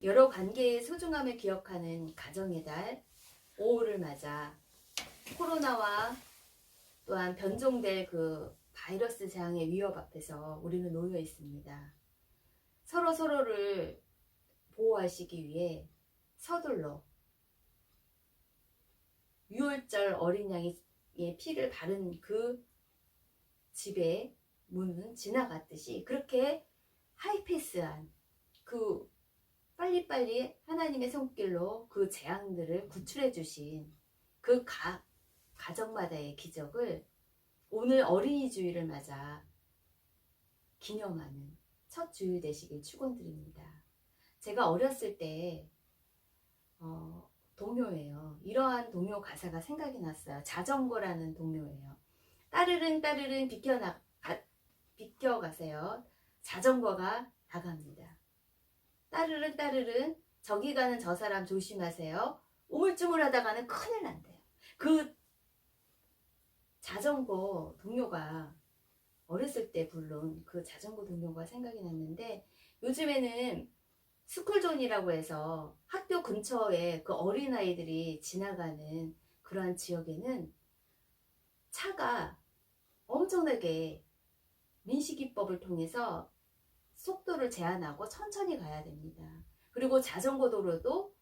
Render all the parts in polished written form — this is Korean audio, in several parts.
여러 관계의 소중함을 기억하는 가정의 달 5월을 맞아 코로나와 또한 변종될 그 바이러스 재앙의 위협 앞에서 우리는 놓여 있습니다. 서로를 보호하시기 위해 서둘러 유월절 어린 양의 피를 바른 그 집의 문은 지나갔듯이 그렇게 하이패스한 그 빨리빨리 하나님의 손길로 그 재앙들을 구출해 주신 그 가정마다의 기적을 오늘 어린이 주일을 맞아 기념하는 첫 주일 되시길 축원드립니다. 제가 어렸을 때 동요예요. 이러한 동요 가사가 생각이 났어요. 자전거라는 동요예요. 따르릉 따르릉 비켜가세요. 자전거가 나갑니다. 따르릉 따르릉 저기 가는 저 사람 조심하세요. 우물쭈물하다가는 큰일 난대요. 그 자전거 동요가 어렸을 때 부른 그 자전거 동요가 생각이 났는데, 요즘에는 스쿨존이라고 해서 학교 근처에 그 어린아이들이 지나가는 그러한 지역에는 차가 엄청나게 민식이법을 통해서 속도를 제한하고 천천히 가야 됩니다. 그리고 자전거 도로도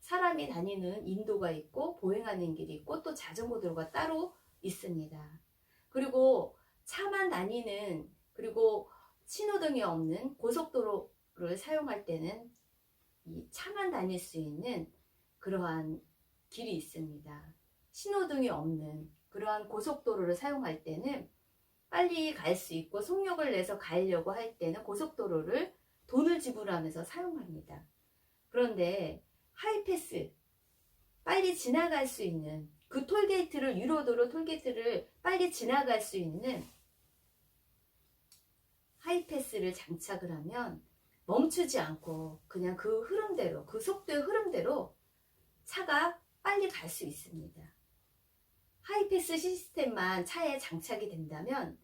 사람이 다니는 인도가 있고 보행하는 길이 있고 또 자전거 도로가 따로 있습니다. 그리고 차만 다니는, 그리고 신호등이 없는 고속도로를 사용할 때는 이 차만 다닐 수 있는 그러한 길이 있습니다. 신호등이 없는 그러한 고속도로를 사용할 때는 빨리 갈 수 있고 속력을 내서 가려고 할 때는 고속도로를 돈을 지불하면서 사용합니다. 그런데 하이패스, 빨리 지나갈 수 있는 그 톨게이트를, 유로도로 톨게이트를 빨리 지나갈 수 있는 하이패스를 장착을 하면 멈추지 않고 그냥 그 흐름대로, 그 속도의 흐름대로 차가 빨리 갈 수 있습니다. 하이패스 시스템만 차에 장착이 된다면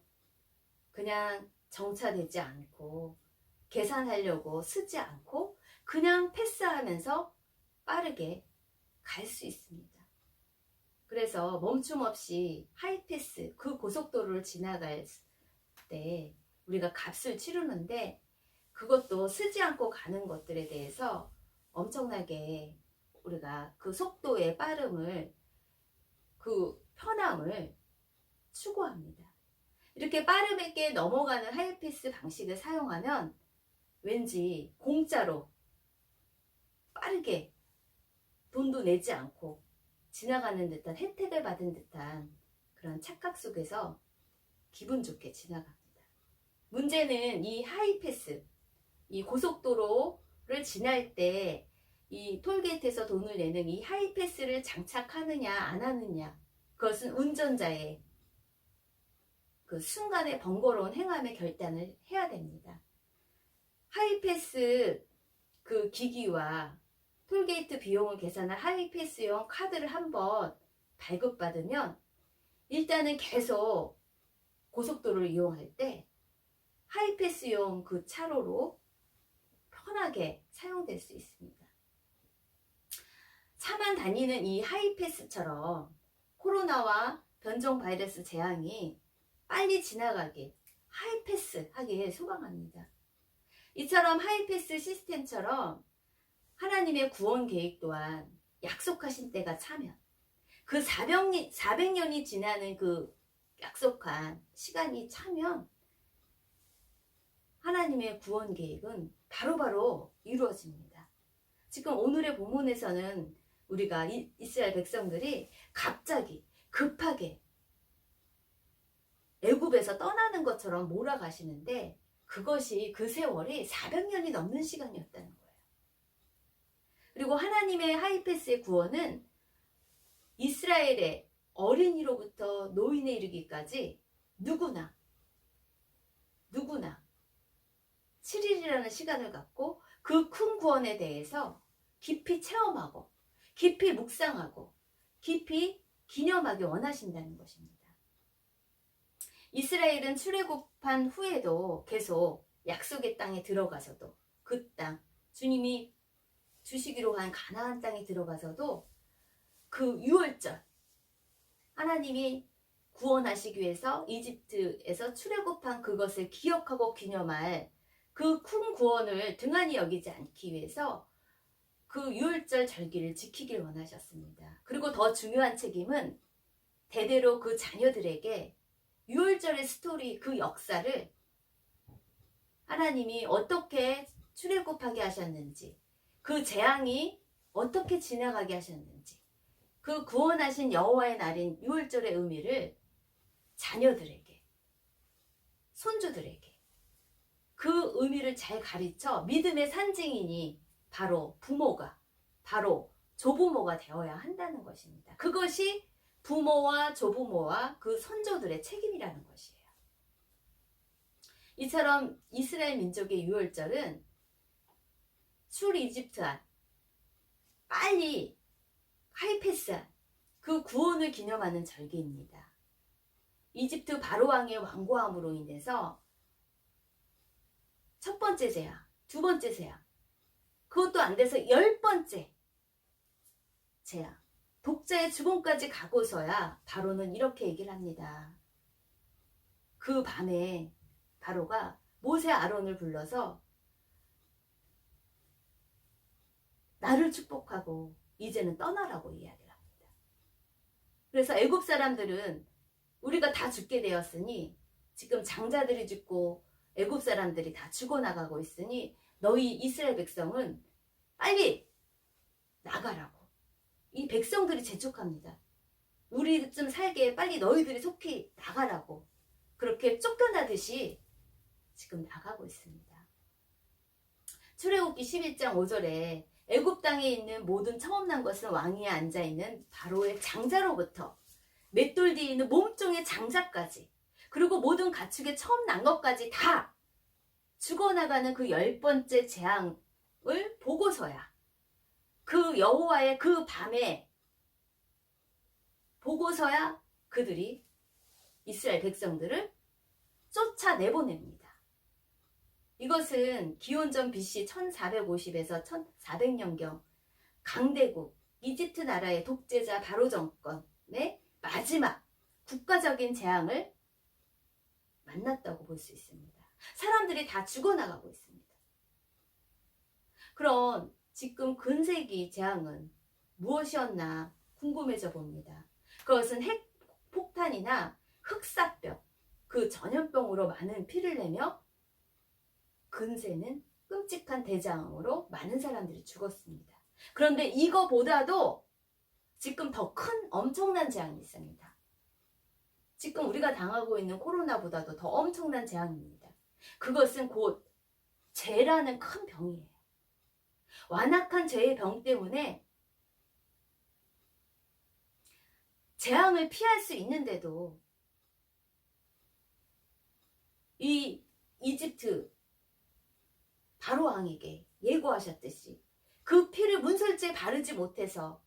그냥 정차되지 않고 계산하려고 쓰지 않고 그냥 패스하면서 빠르게 갈 수 있습니다. 그래서 멈춤 없이 하이패스, 그 고속도로를 지나갈 때 우리가 값을 치르는데, 그것도 쓰지 않고 가는 것들에 대해서 엄청나게 우리가 그 속도의 빠름을, 그 편함을 추구합니다. 이렇게 빠름 있게 넘어가는 하이패스 방식을 사용하면 왠지 공짜로 빠르게 돈도 내지 않고 지나가는 듯한, 혜택을 받은 듯한 그런 착각 속에서 기분 좋게 지나갑니다. 문제는 이 하이패스, 이 고속도로를 지날 때 이 톨게이트에서 돈을 내는 이 하이패스를 장착하느냐 안 하느냐, 그것은 운전자의 그 순간의 번거로운 행함의 결단을 해야 됩니다. 하이패스 그 기기와 톨게이트 비용을 계산할 하이패스용 카드를 한번 발급받으면 일단은 계속 고속도로를 이용할 때 하이패스용 그 차로로 편하게 사용될 수 있습니다. 차만 다니는 이 하이패스처럼 코로나와 변종 바이러스 재앙이 빨리 지나가게 하이패스하게 소망합니다. 이처럼 하이패스 시스템처럼 하나님의 구원 계획 또한 약속하신 때가 차면, 그 400년이 지나는 그 약속한 시간이 차면 하나님의 구원 계획은 바로바로 이루어집니다. 지금 오늘의 본문에서는 우리가 이스라엘 백성들이 갑자기 급하게 애굽에서 떠나는 것처럼 몰아가시는데, 그것이 그 세월이 400년이 넘는 시간이었다는 거예요. 그리고 하나님의 하이패스의 구원은 이스라엘의 어린이로부터 노인에 이르기까지 누구나 7일이라는 시간을 갖고 그 큰 구원에 대해서 깊이 체험하고 깊이 묵상하고 깊이 기념하기 원하신다는 것입니다. 이스라엘은 출애굽한 후에도 계속 약속의 땅에 들어가서도 그 땅, 주님이 주시기로 한 가나안 땅에 들어가서도 그 유월절, 하나님이 구원하시기 위해서 이집트에서 출애굽한 그것을 기억하고 기념할 그 큰 구원을 등한히 여기지 않기 위해서 그 유월절 절기를 지키길 원하셨습니다. 그리고 더 중요한 책임은 대대로 그 자녀들에게 유월절의 스토리, 그 역사를 하나님이 어떻게 출애굽하게 하셨는지, 그 재앙이 어떻게 지나가게 하셨는지, 그 구원하신 여호와의 날인 유월절의 의미를 자녀들에게, 손주들에게 그 의미를 잘 가르쳐 믿음의 산증인이 바로 부모가, 바로 조부모가 되어야 한다는 것입니다. 그것이 부모와 조부모와 그 선조들의 책임이라는 것이에요. 이처럼 이스라엘 민족의 유월절은 출 이집트한, 빨리 하이패스한 그 구원을 기념하는 절기입니다. 이집트 바로 왕의 완고함으로 인해서 첫 번째 재앙, 두 번째 재앙, 그것도 안 돼서 10번째 재앙, 독자의 죽음까지 가고서야 바로는 이렇게 얘기를 합니다. 그 밤에 바로가 모세 아론을 불러서 나를 축복하고 이제는 떠나라고 이야기를 합니다. 그래서 애굽 사람들은 우리가 다 죽게 되었으니, 지금 장자들이 죽고 애굽 사람들이 다 죽어나가고 있으니 너희 이스라엘 백성은 빨리 나가라고. 이 백성들이 재촉합니다. 우리 좀 살게 빨리 너희들이 속히 나가라고. 그렇게 쫓겨나듯이 지금 나가고 있습니다. 출애굽기 11장 5절에 애굽 땅에 있는 모든 처음 난 것은 왕위에 앉아있는 바로의 장자로부터 맷돌 뒤에 있는 몸종의 장자까지, 그리고 모든 가축의 처음 난 것까지 다 죽어나가는 그 10번째 재앙을 보고서야, 그 여호와의 그 밤에 보고서야 그들이 이스라엘 백성들을 쫓아내보냅니다. 이것은 기원전 BC 1450에서 1400년경 강대국 이집트 나라의 독재자 바로 정권의 마지막 국가적인 재앙을 만났다고 볼 수 있습니다. 사람들이 다 죽어나가고 있습니다. 그럼 지금 근세기 재앙은 무엇이었나 궁금해져 봅니다. 그것은 핵폭탄이나 흑사병, 그 전염병으로 많은 피를 내며 근세는 끔찍한 대장으로 많은 사람들이 죽었습니다. 그런데 이거보다도 지금 더 큰 엄청난 재앙이 있습니다. 지금 우리가 당하고 있는 코로나보다도 더 엄청난 재앙입니다. 그것은 곧 죄라는 큰 병이에요. 완악한 죄의 병 때문에 재앙을 피할 수 있는데도 이 이집트 바로 왕에게 예고하셨듯이 그 피를 문설주에 바르지 못해서,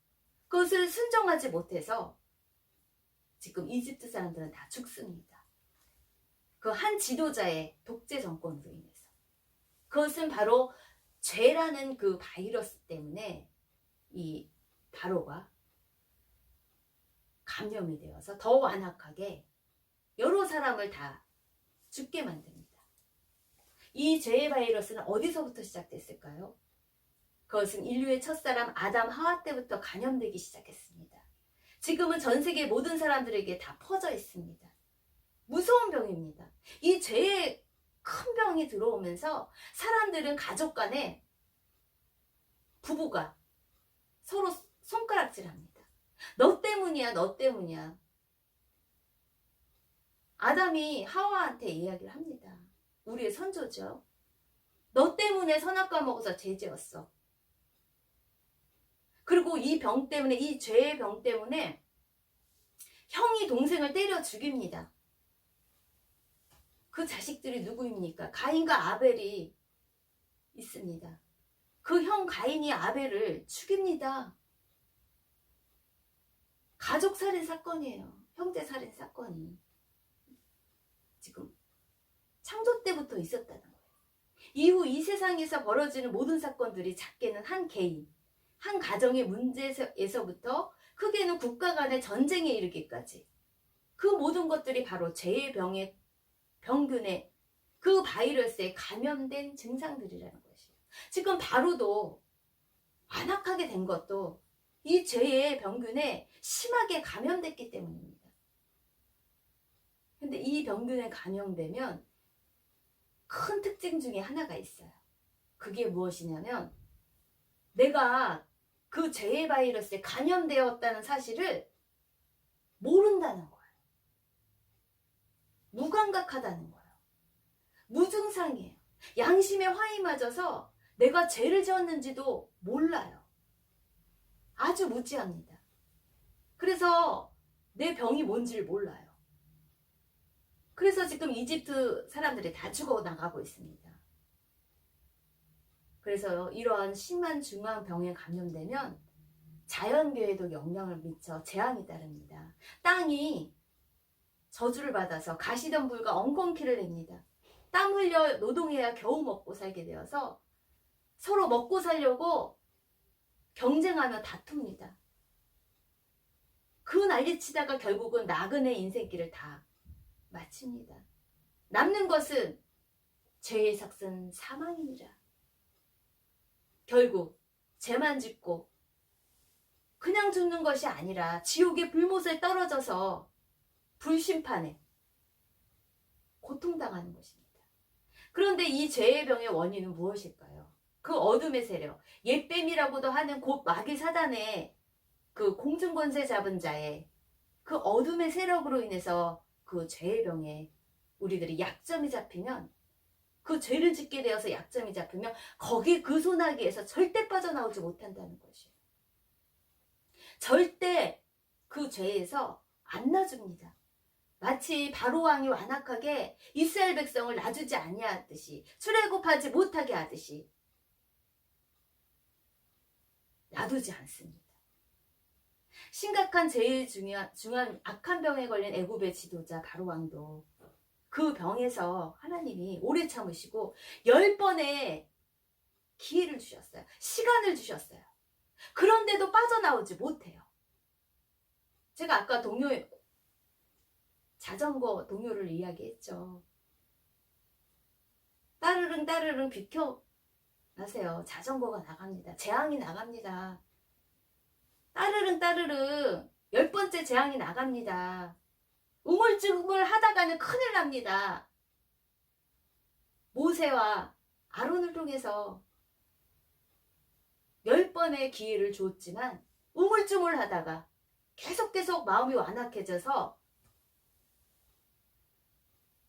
그것을 순종하지 못해서 지금 이집트 사람들은 다 죽습니다. 그 한 지도자의 독재 정권으로 인해서. 그것은 바로 죄라는 그 바이러스 때문에 이 바로가 감염이 되어서 더 완악하게 여러 사람을 다 죽게 만듭니다. 이 죄의 바이러스는 어디서부터 시작됐을까요? 그것은 인류의 첫사람 아담 하와 때부터 감염되기 시작했습니다. 지금은 전 세계 모든 사람들에게 다 퍼져 있습니다. 무서운 병입니다. 이 죄의 큰 병이 들어오면서 사람들은 가족 간에, 부부가 서로 손가락질합니다. 너 때문이야, 너 때문이야. 아담이 하와한테 이야기를 합니다. 우리의 선조죠. 너 때문에 선악과 먹어서 죄 지었어. 그리고 이 병 때문에, 이 죄의 병 때문에 형이 동생을 때려 죽입니다. 그 자식들이 누구입니까? 가인과 아벨이 있습니다. 그 형 가인이 아벨을 죽입니다. 가족 살인 사건이에요. 형제 살인 사건이. 지금 창조 때부터 있었다는 거예요. 이후 이 세상에서 벌어지는 모든 사건들이 작게는 한 개인, 한 가정의 문제에서부터 크게는 국가 간의 전쟁에 이르기까지 그 모든 것들이 바로 죄의 병의 병균의 그 바이러스에 감염된 증상들이라는 것이에요. 지금 바로도 완악하게 된 것도 이 죄의 병균에 심하게 감염됐기 때문입니다. 근데 이 병균에 감염되면 큰 특징 중에 하나가 있어요. 그게 무엇이냐면 내가 그 죄의 바이러스에 감염되었다는 사실을 모른다는 거예요. 무감각하다는 거예요. 무증상이에요. 양심의 화이 맞아서 내가 죄를 지었는지도 몰라요. 아주 무지합니다. 그래서 내 병이 뭔지를 몰라요. 그래서 지금 이집트 사람들이 다 죽어나가고 있습니다. 그래서 이러한 심한 중환병에 감염되면 자연계에도 영향을 미쳐 재앙이 따릅니다. 땅이 저주를 받아서 가시덤불과 엉겅퀴를 냅니다. 땀 흘려 노동해야 겨우 먹고 살게 되어서 서로 먹고 살려고 경쟁하며 다툽니다. 그 난리치다가 결국은 나그네 인생길을 다 마칩니다. 남는 것은 죄의 삭은 사망이니라. 결국 죄만 짓고 그냥 죽는 것이 아니라 지옥의 불못에 떨어져서 불심판에 고통당하는 것입니다. 그런데 이 죄의 병의 원인은 무엇일까요? 그 어둠의 세력, 옛뱀이라고도 하는 곧 마귀 사단의 그 공중권세 잡은 자의 그 어둠의 세력으로 인해서 그 죄의 병에 우리들이 약점이 잡히면, 그 죄를 짓게 되어서 약점이 잡히면 거기 그 소나기에서 절대 빠져나오지 못한다는 것이에요. 절대 그 죄에서 안 놔줍니다. 마치 바로왕이 완악하게 이스라엘 백성을 놔주지 아니하듯이, 출애굽하지 못하게 하듯이 놔두지 않습니다. 심각한 제일 중요한 악한 병에 걸린 애굽의 지도자 바로왕도 그 병에서 하나님이 오래 참으시고 10번의 기회를 주셨어요. 시간을 주셨어요. 그런데도 빠져나오지 못해요. 제가 아까 자전거 동요를 이야기했죠. 따르릉 따르릉 비켜나세요. 자전거가 나갑니다. 재앙이 나갑니다. 따르릉 따르릉 10번째 재앙이 나갑니다. 우물쭈물 하다가는 큰일 납니다. 모세와 아론을 통해서 10번의 기회를 줬지만 우물쭈물 하다가 계속 마음이 완악해져서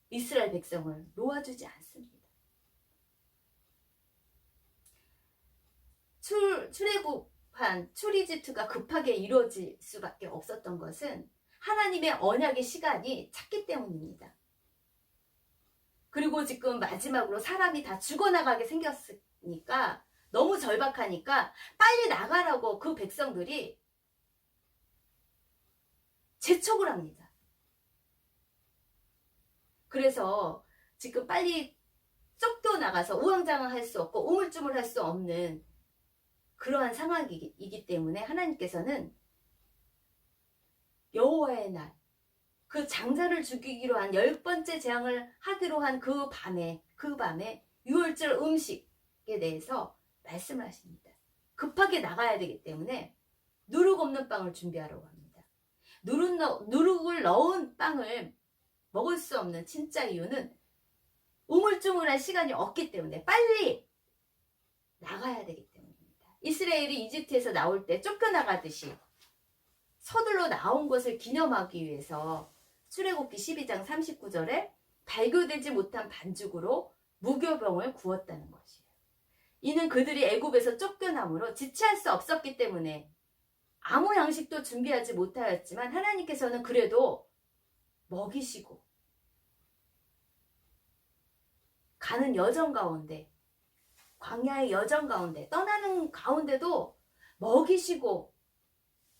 이스라엘 백성을 놓아주지 않습니다. 출이집트가 급하게 이루어질 수밖에 없었던 것은 하나님의 언약의 시간이 찼기 때문입니다. 그리고 지금 마지막으로 사람이 다 죽어나가게 생겼으니까, 너무 절박하니까 빨리 나가라고 그 백성들이 재촉을 합니다. 그래서 지금 빨리 쫓겨나가서 우왕좌왕할 수 없고 우물쭈물할 수 없는 그러한 상황이기 때문에 하나님께서는 여호와의 날, 그 장자를 죽이기로 한 10번째 재앙을 하기로 한 그 밤에 유월절 음식에 대해서 말씀을 하십니다. 급하게 나가야 되기 때문에 누룩 없는 빵을 준비하라고 합니다. 누룩을 넣은 빵을 먹을 수 없는 진짜 이유는 우물쭈물할 시간이 없기 때문에 빨리 나가야 되기 때문입니다. 이스라엘이 이집트에서 나올 때 쫓겨나가듯이 서둘러 나온 것을 기념하기 위해서 출애굽기 12장 39절에 발교되지 못한 반죽으로 무교병을 구웠다는 것이에요. 이는 그들이 애굽에서 쫓겨남으로 지체할 수 없었기 때문에 아무 양식도 준비하지 못하였지만 하나님께서는 그래도 먹이시고, 가는 여정 가운데, 광야의 여정 가운데, 떠나는 가운데도 먹이시고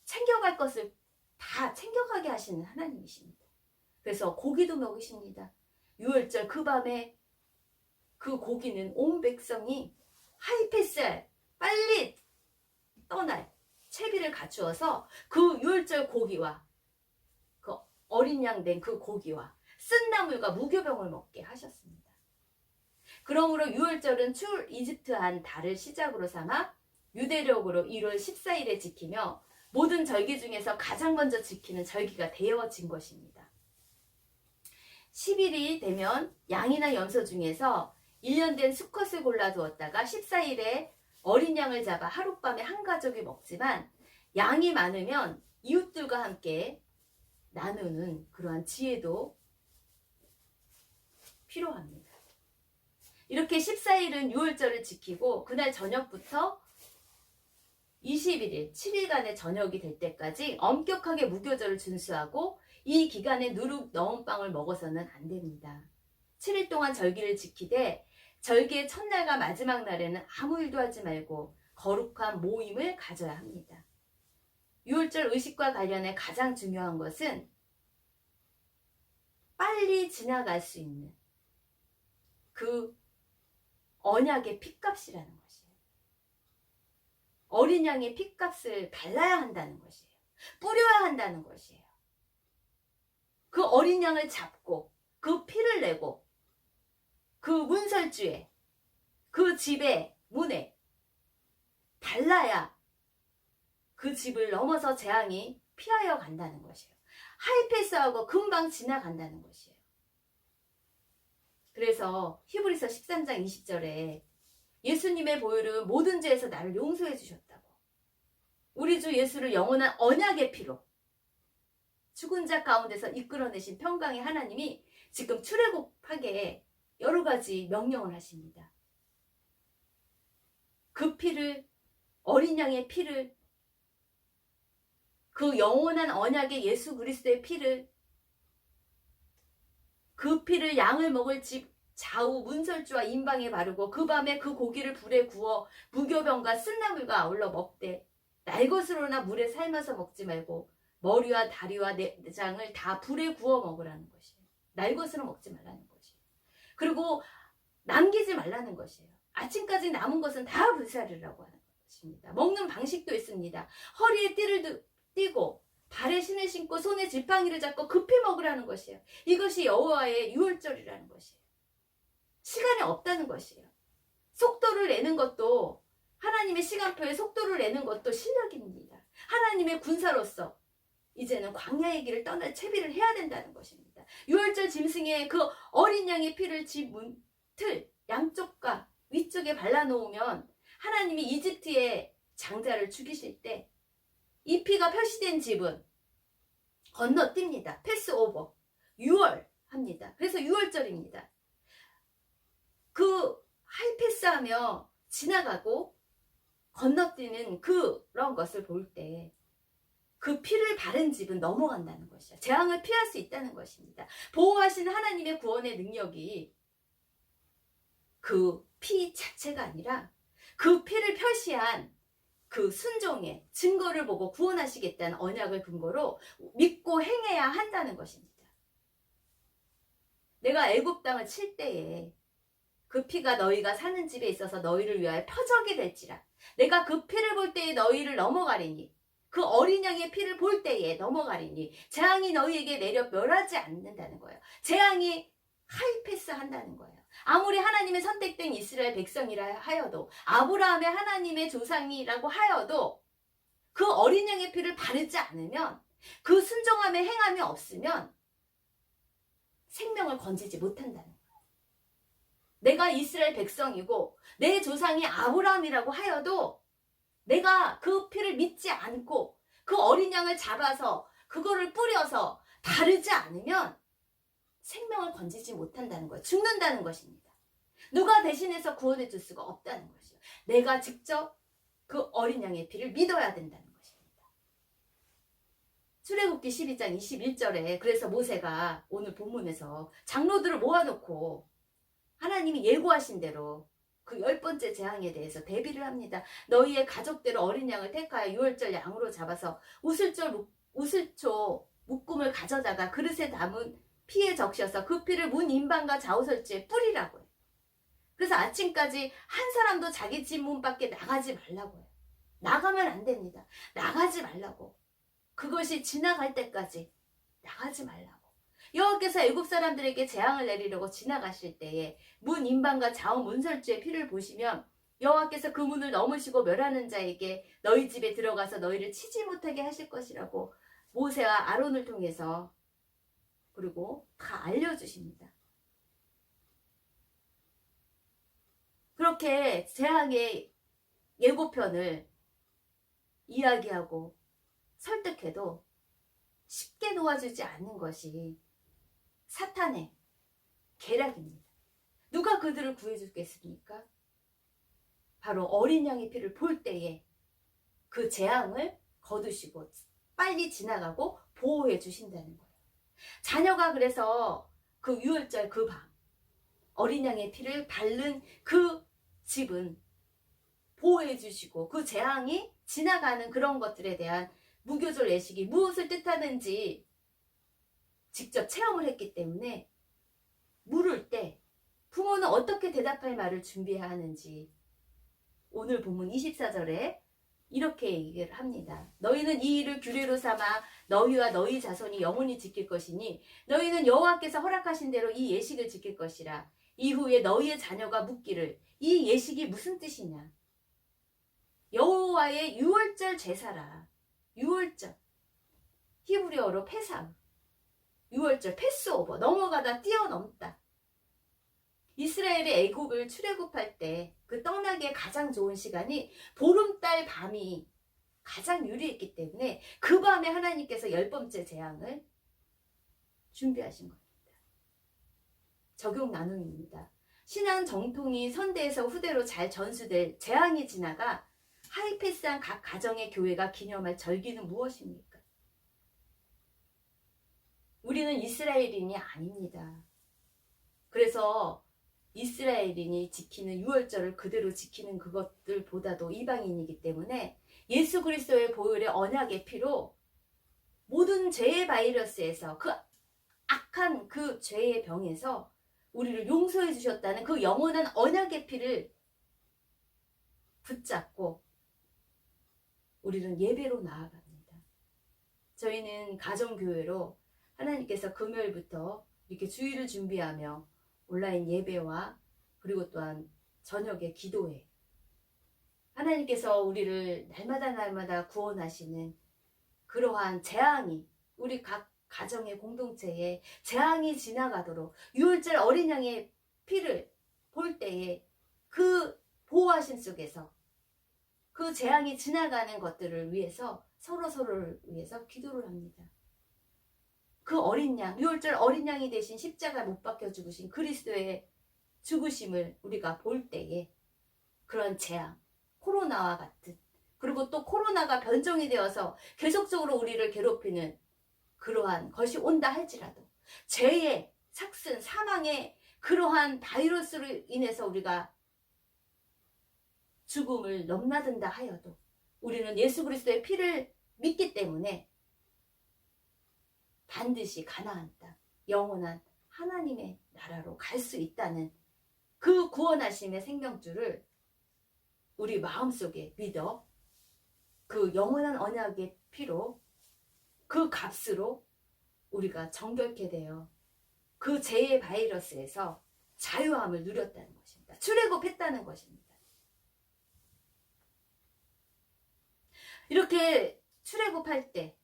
챙겨갈 것을 다 챙겨가게 하시는 하나님이십니다. 그래서 고기도 먹이십니다. 유월절 그 밤에 그 고기는 온 백성이 하이패스할, 빨리 떠날 채비를 갖추어서 그 유월절 고기와 그 어린 양 된 그 고기와 쓴 나물과 무교병을 먹게 하셨습니다. 그러므로 유월절은 출 이집트한 달을 시작으로 삼아 유대력으로 1월 14일에 지키며 모든 절기 중에서 가장 먼저 지키는 절기가 되어진 것입니다. 10일이 되면 양이나 염소 중에서 1년 된 수컷을 골라두었다가 14일에 어린 양을 잡아 하룻밤에 한 가족이 먹지만 양이 많으면 이웃들과 함께 나누는 그러한 지혜도 필요합니다. 이렇게 14일은 유월절을 지키고 그날 저녁부터 21일, 7일간의 저녁이 될 때까지 엄격하게 무교절을 준수하고 이 기간에 누룩 넣은 빵을 먹어서는 안 됩니다. 7일 동안 절기를 지키되 절기의 첫날과 마지막 날에는 아무 일도 하지 말고 거룩한 모임을 가져야 합니다. 유월절 의식과 관련해 가장 중요한 것은 빨리 지나갈 수 있는 그 언약의 핏값이라는 것이에요. 어린 양의 핏값을 발라야 한다는 것이에요. 뿌려야 한다는 것이에요. 그 어린 양을 잡고 그 피를 내고 그 문설주에 그 집의 문에 발라야 그 집을 넘어서 재앙이 피하여 간다는 것이에요. 하이패스하고 금방 지나간다는 것이에요. 그래서 히브리서 13장 20절에 예수님의 보혈은 모든 죄에서 나를 용서해 주셨다고. 우리 주 예수를 영원한 언약의 피로 죽은 자 가운데서 이끌어내신 평강의 하나님이 지금 출애굽하게 여러 가지 명령을 하십니다. 그 피를, 어린 양의 피를, 그 영원한 언약의 예수 그리스도의 피를, 그 피를 양을 먹을 집 좌우 문설주와 임방에 바르고 그 밤에 그 고기를 불에 구워 무교병과 쓴나물과 아울러 먹되 날것으로나 물에 삶아서 먹지 말고 머리와 다리와 내장을 다 불에 구워 먹으라는 것이에요. 날것으로 먹지 말라는 것이에요. 그리고 남기지 말라는 것이에요. 아침까지 남은 것은 다 불사르라고 하는 것입니다. 먹는 방식도 있습니다. 허리에 띠를 띠고 발에 신을 신고 손에 지팡이를 잡고 급히 먹으라는 것이에요. 이것이 여호와의 유월절이라는 것이에요. 시간이 없다는 것이에요. 속도를 내는 것도, 하나님의 시간표에 속도를 내는 것도 실력입니다. 하나님의 군사로서 이제는 광야의 길을 떠날 채비를 해야 된다는 것입니다. 유월절 짐승의 그 어린 양의 피를 집 문, 틀 양쪽과 위쪽에 발라놓으면 하나님이 이집트의 장자를 죽이실 때 이 피가 표시된 집은 건너뜁니다. 패스오버, 유월합니다. 그래서 유월절입니다. 그 하이패스하며 지나가고 건너뛰는 그런 것을 볼 때 그 피를 바른 집은 넘어간다는 것이야. 재앙을 피할 수 있다는 것입니다. 보호하시는 하나님의 구원의 능력이 그 피 자체가 아니라 그 피를 표시한 그 순종의 증거를 보고 구원하시겠다는 언약을 근거로 믿고 행해야 한다는 것입니다. 내가 애굽 땅을 칠 때에 그 피가 너희가 사는 집에 있어서 너희를 위하여 표적이 될지라. 내가 그 피를 볼 때에 너희를 넘어가리니, 그 어린 양의 피를 볼 때에 넘어가리니 재앙이 너희에게 내려 멸하지 않는다는 거예요. 재앙이 하이패스 한다는 거예요. 아무리 하나님의 선택된 이스라엘 백성이라 하여도, 아브라함의 하나님의 조상이라고 하여도 그 어린 양의 피를 바르지 않으면, 그 순종함의 행함이 없으면 생명을 건지지 못한다는 거예요. 내가 이스라엘 백성이고 내 조상이 아브라함이라고 하여도 내가 그 피를 믿지 않고 그 어린 양을 잡아서 그거를 뿌려서 바르지 않으면 생명을 건지지 못한다는 거예요. 죽는다는 것입니다. 누가 대신해서 구원해 줄 수가 없다는 것이에요. 내가 직접 그 어린 양의 피를 믿어야 된다는 것입니다. 출애굽기 12장 21절에 그래서 모세가 오늘 본문에서 장로들을 모아놓고 하나님이 예고하신 대로 그 10번째 재앙에 대해서 대비를 합니다. 너희의 가족대로 어린 양을 택하여 유월절 양으로 잡아서 우슬초 묶음을 가져다가 그릇에 담은 피에 적셔서 그 피를 문 임방과 좌우설주에 뿌리라고 해요. 그래서 아침까지 한 사람도 자기 집 문 밖에 나가지 말라고 해요. 나가면 안 됩니다. 나가지 말라고. 그것이 지나갈 때까지 나가지 말라고. 여호와께서 애굽 사람들에게 재앙을 내리려고 지나가실 때에 문 임방과 좌우 문설주의 피를 보시면 여호와께서 그 문을 넘으시고 멸하는 자에게 너희 집에 들어가서 너희를 치지 못하게 하실 것이라고 모세와 아론을 통해서 그리고 다 알려주십니다. 그렇게 재앙의 예고편을 이야기하고 설득해도 쉽게 놓아주지 않는 것이 사탄의 계략입니다. 누가 그들을 구해주겠습니까? 바로 어린 양의 피를 볼 때에 그 재앙을 거두시고 빨리 지나가고 보호해 주신다는 거예요. 자녀가 그래서 그 유월절 그 밤 어린 양의 피를 바른 그 집은 보호해 주시고 그 재앙이 지나가는 그런 것들에 대한 무교절 예식이 무엇을 뜻하는지 직접 체험을 했기 때문에 물을 때 부모는 어떻게 대답할 말을 준비해야 하는지 오늘 본문 24절에 이렇게 얘기를 합니다. 너희는 이 일을 규례로 삼아 너희와 너희 자손이 영원히 지킬 것이니 너희는 여호와께서 허락하신 대로 이 예식을 지킬 것이라. 이후에 너희의 자녀가 묻기를 이 예식이 무슨 뜻이냐. 여호와의 유월절 제사라. 유월절 히브리어로 페사 유월절 패스오버 넘어가다 뛰어넘다. 이스라엘이 애굽을 출애굽할 때 그 떠나기에 가장 좋은 시간이 보름달 밤이 가장 유리했기 때문에 그 밤에 하나님께서 10번째 재앙을 준비하신 겁니다. 적용 나눔입니다. 신앙 정통이 선대에서 후대로 잘 전수될 재앙이 지나가 하이패스한 각 가정의 교회가 기념할 절기는 무엇입니까? 우리는 이스라엘인이 아닙니다. 그래서 이스라엘인이 지키는 유월절을 그대로 지키는 그것들보다도 이방인이기 때문에 예수 그리스도의 보혈의 언약의 피로 모든 죄의 바이러스에서 그 악한 그 죄의 병에서 우리를 용서해 주셨다는 그 영원한 언약의 피를 붙잡고 우리는 예배로 나아갑니다. 저희는 가정교회로 하나님께서 금요일부터 이렇게 주일을 준비하며 온라인 예배와 그리고 또한 저녁에 기도회 하나님께서 우리를 날마다 구원하시는 그러한 재앙이 우리 각 가정의 공동체에 재앙이 지나가도록 유월절 어린 양의 피를 볼 때에 그 보호하심 속에서 그 재앙이 지나가는 것들을 위해서 서로를 위해서 기도를 합니다. 그 어린 양, 유월절 어린 양이 대신 십자가 못 박혀 죽으신 그리스도의 죽으심을 우리가 볼 때에 그런 재앙, 코로나와 같은 그리고 또 코로나가 변종이 되어서 계속적으로 우리를 괴롭히는 그러한 것이 온다 할지라도 죄의 삭슨, 사망의 그러한 바이러스로 인해서 우리가 죽음을 넘나든다 하여도 우리는 예수 그리스도의 피를 믿기 때문에 반드시 가나안 땅, 영원한 하나님의 나라로 갈 수 있다는 그 구원하심의 생명줄을 우리 마음속에 믿어 그 영원한 언약의 피로 그 값으로 우리가 정결케 되어 그 죄의 바이러스에서 자유함을 누렸다는 것입니다. 출애굽했다는 것입니다. 이렇게 출애굽할 때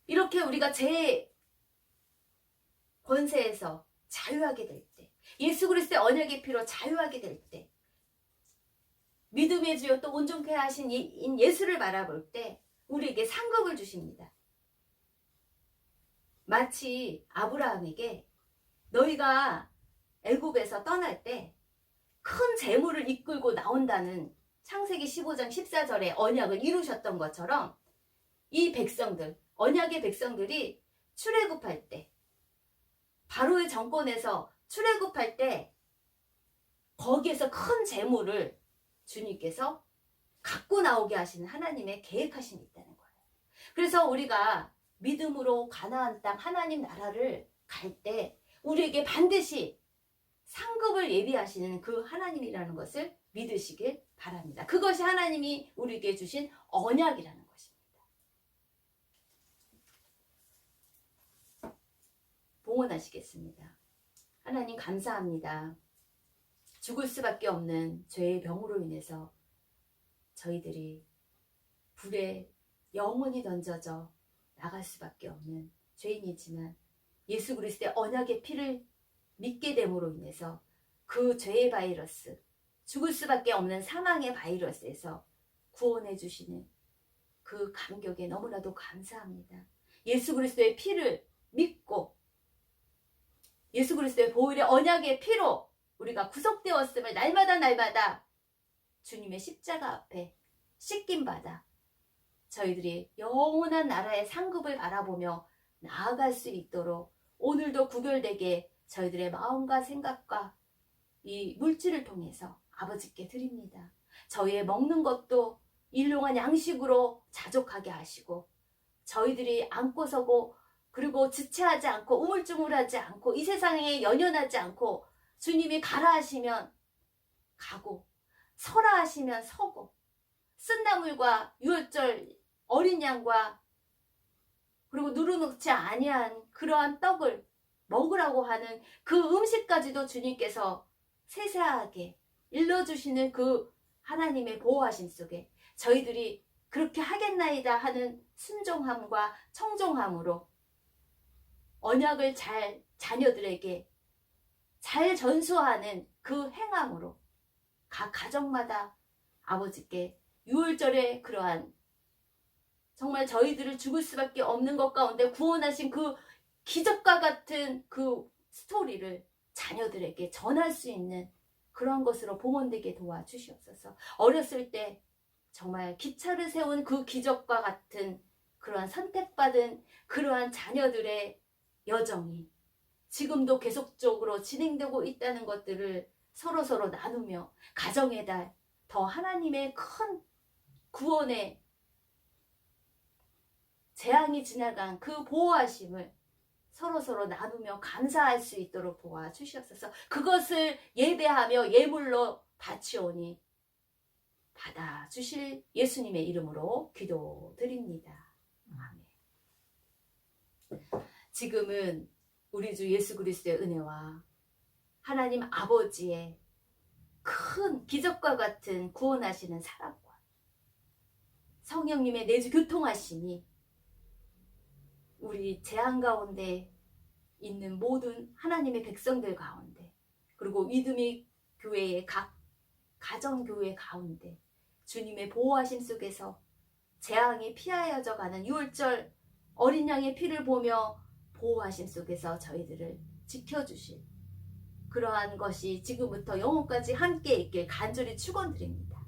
이렇게 우리가 죄의 권세에서 자유하게 될 때 예수 그리스도의 언약의 피로 자유하게 될 때 믿음의 주요 또 온전케 하신 예수를 바라볼 때 우리에게 상급을 주십니다. 마치 아브라함에게 너희가 애굽에서 떠날 때 큰 재물을 이끌고 나온다는 창세기 15장 14절의 언약을 이루셨던 것처럼 이 백성들, 언약의 백성들이 출애굽할 때 바로의 정권에서 출애굽할 때 거기에서 큰 재물을 주님께서 갖고 나오게 하시는 하나님의 계획하심이 있다는 거예요. 그래서 우리가 믿음으로 가나안 땅 하나님 나라를 갈 때 우리에게 반드시 상급을 예비하시는 그 하나님이라는 것을 믿으시길 바랍니다. 그것이 하나님이 우리에게 주신 언약이라는 것입니다. 봉헌하시겠습니다. 하나님 감사합니다. 죽을 수밖에 없는 죄의 병으로 인해서 저희들이 불에 영원히 던져져 나갈 수밖에 없는 죄인이지만 예수 그리스도의 언약의 피를 믿게 됨으로 인해서 그 죄의 바이러스, 죽을 수밖에 없는 사망의 바이러스에서 구원해 주시는 그 감격에 너무나도 감사합니다. 예수 그리스도의 피를 믿고 예수 그리스도의 보혈의 언약의 피로 우리가 구속되었음을 날마다 주님의 십자가 앞에 씻김받아 저희들이 영원한 나라의 상급을 바라보며 나아갈 수 있도록 오늘도 구별되게 저희들의 마음과 생각과 이 물질을 통해서 아버지께 드립니다. 저희의 먹는 것도 일용한 양식으로 자족하게 하시고 저희들이 앉고 서고 그리고 지체하지 않고 우물쭈물하지 않고 이 세상에 연연하지 않고 주님이 가라 하시면 가고 서라 하시면 서고 쓴나물과 유월절 어린 양과 그리고 누르놓지 아니한 그러한 떡을 먹으라고 하는 그 음식까지도 주님께서 세세하게 일러주시는 그 하나님의 보호하심 속에 저희들이 그렇게 하겠나이다 하는 순종함과 청종함으로 언약을 잘 자녀들에게 잘 전수하는 그 행함으로 각 가정마다 아버지께 유월절에 그러한 정말 저희들을 죽을 수밖에 없는 것 가운데 구원하신 그 기적과 같은 그 스토리를 자녀들에게 전할 수 있는 그런 것으로 봉헌되게 도와주시옵소서. 어렸을 때 정말 기차를 세운 그 기적과 같은 그러한 선택받은 그러한 자녀들의 여정이 지금도 계속적으로 진행되고 있다는 것들을 서로 나누며 가정의 달 더 하나님의 큰 구원의 재앙이 지나간 그 보호하심을 서로 나누며 감사할 수 있도록 도와주시옵소서. 그것을 예배하며 예물로 바치오니 받아주실 예수님의 이름으로 기도드립니다. 아멘. 지금은 우리 주 예수 그리스도의 은혜와 하나님 아버지의 큰 기적과 같은 구원하시는 사랑과 성령님의 내주 교통하심이 우리 재앙 가운데 있는 모든 하나님의 백성들 가운데 그리고 믿음의 교회의 각 가정교회 가운데 주님의 보호하심 속에서 재앙이 피하여져 가는 유월절 어린 양의 피를 보며 보호하심 속에서 저희들을 지켜주실 그러한 것이 지금부터 영혼까지 함께 있길 간절히 축원드립니다.